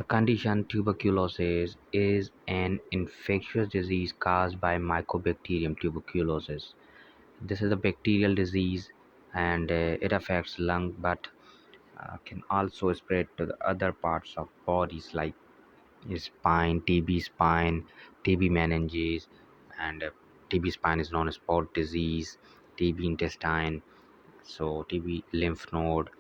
The condition tuberculosis is an infectious disease caused by Mycobacterium tuberculosis. This is a bacterial disease and it affects lung but can also spread to the other parts of bodies like spine, TB meninges, and TB spine is known as spot disease, TB intestine, so TB lymph node.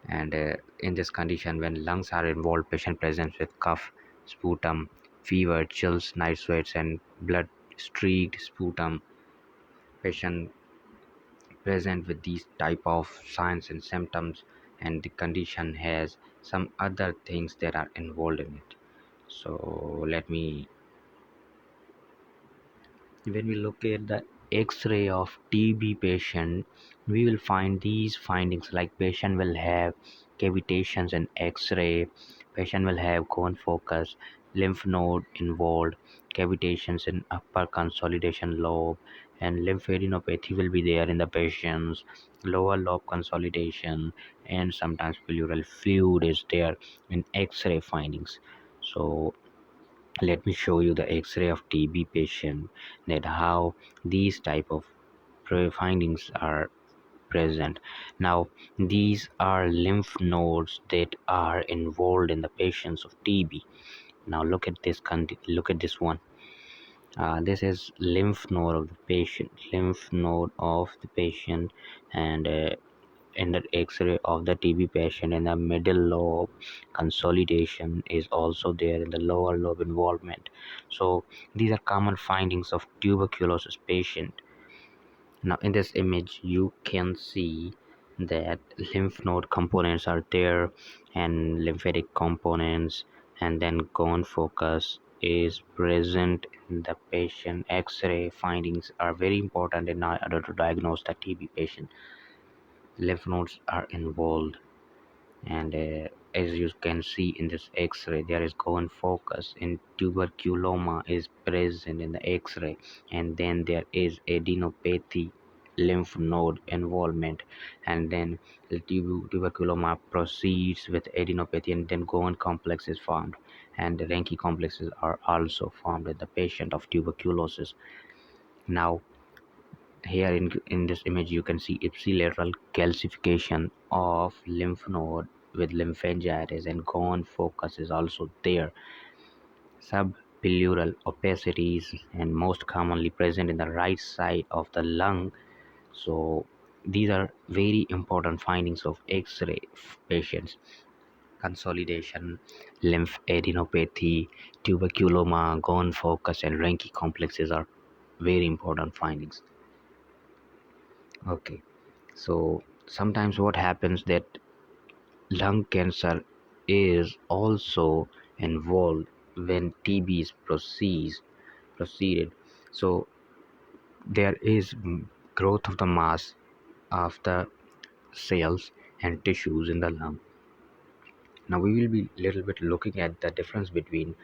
And in this condition, when lungs are involved, patient presents with cough, sputum, fever, chills, night sweats, and blood streaked sputum. Patient present with these type of signs and symptoms, and the condition has some other things that are involved in it. So let me when we look at the x-ray of TB patient, we will find these findings like patient will have cavitations in x-ray, patient will have cone focus, lymph node involved, cavitations in upper consolidation lobe, and lymphadenopathy will be there in the patient's lower lobe consolidation, and sometimes pleural fluid is there in x-ray findings. So let me show you the x-ray of TB patient, that how these type of findings are present. Now these are lymph nodes that are involved in the patients of TB. Now look at this look at this one. This is lymph node of the patient, and in the x-ray of the TB patient in the middle lobe consolidation is also there in the lower lobe involvement. So these are common findings of tuberculosis patient. Now in this image you can see that lymph node components are there and lymphatic components, and then cone focus is present in the patient. X-ray findings are very important in order to diagnose the TB patient. Lymph nodes are involved, and as you can see in this x-ray, there is cone focus in tuberculoma is present in the x-ray, and then there is adenopathy lymph node involvement, and then the tuberculoma proceeds with adenopathy, and then cone complex is formed, and the Ranke complexes are also formed in the patient of tuberculosis. Now here in this image you can see ipsilateral calcification of lymph node with lymphangitis, and cone focus is also there. Subpleural opacities and most commonly present in the right side of the lung. So these are very important findings of x-ray patients. Consolidation, lymph adenopathy, tuberculoma, cone focus, and Ranke complexes are very important findings. Okay, so sometimes what happens that lung cancer is also involved when TB is proceeded. So there is growth of the mass of the cells and tissues in the lung. Now we will be little bit looking at the difference between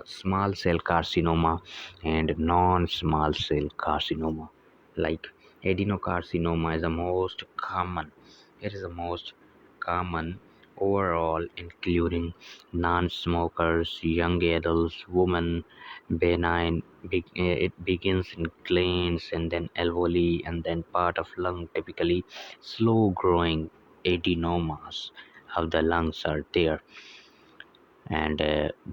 small cell carcinoma and non-small cell carcinoma. Like adenocarcinoma is the most common. It is the most common overall, including non-smokers, young adults, women, benign. It begins in glands and then alveoli and then part of lung. Typically, slow-growing adenomas of the lungs are there, and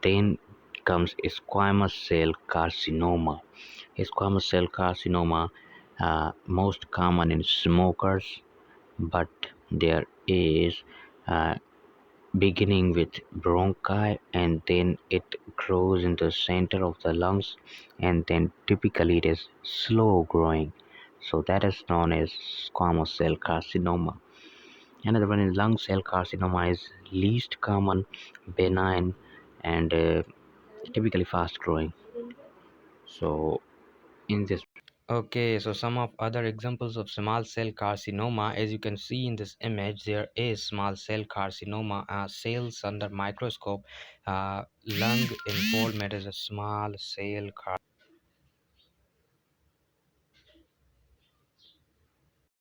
then comes squamous cell carcinoma. Squamous cell carcinoma most common in smokers, but there is uh, beginning with bronchi, and then it grows in the center of the lungs, and then typically it is slow growing, so that is known as squamous cell carcinoma. Another one is lung cell carcinoma is least common, benign, and typically fast growing. So in this Okay, so some of other examples of small cell carcinoma, as you can see in this image, there is small cell carcinoma, cells under microscope, lung involvement is a small cell carcinoma.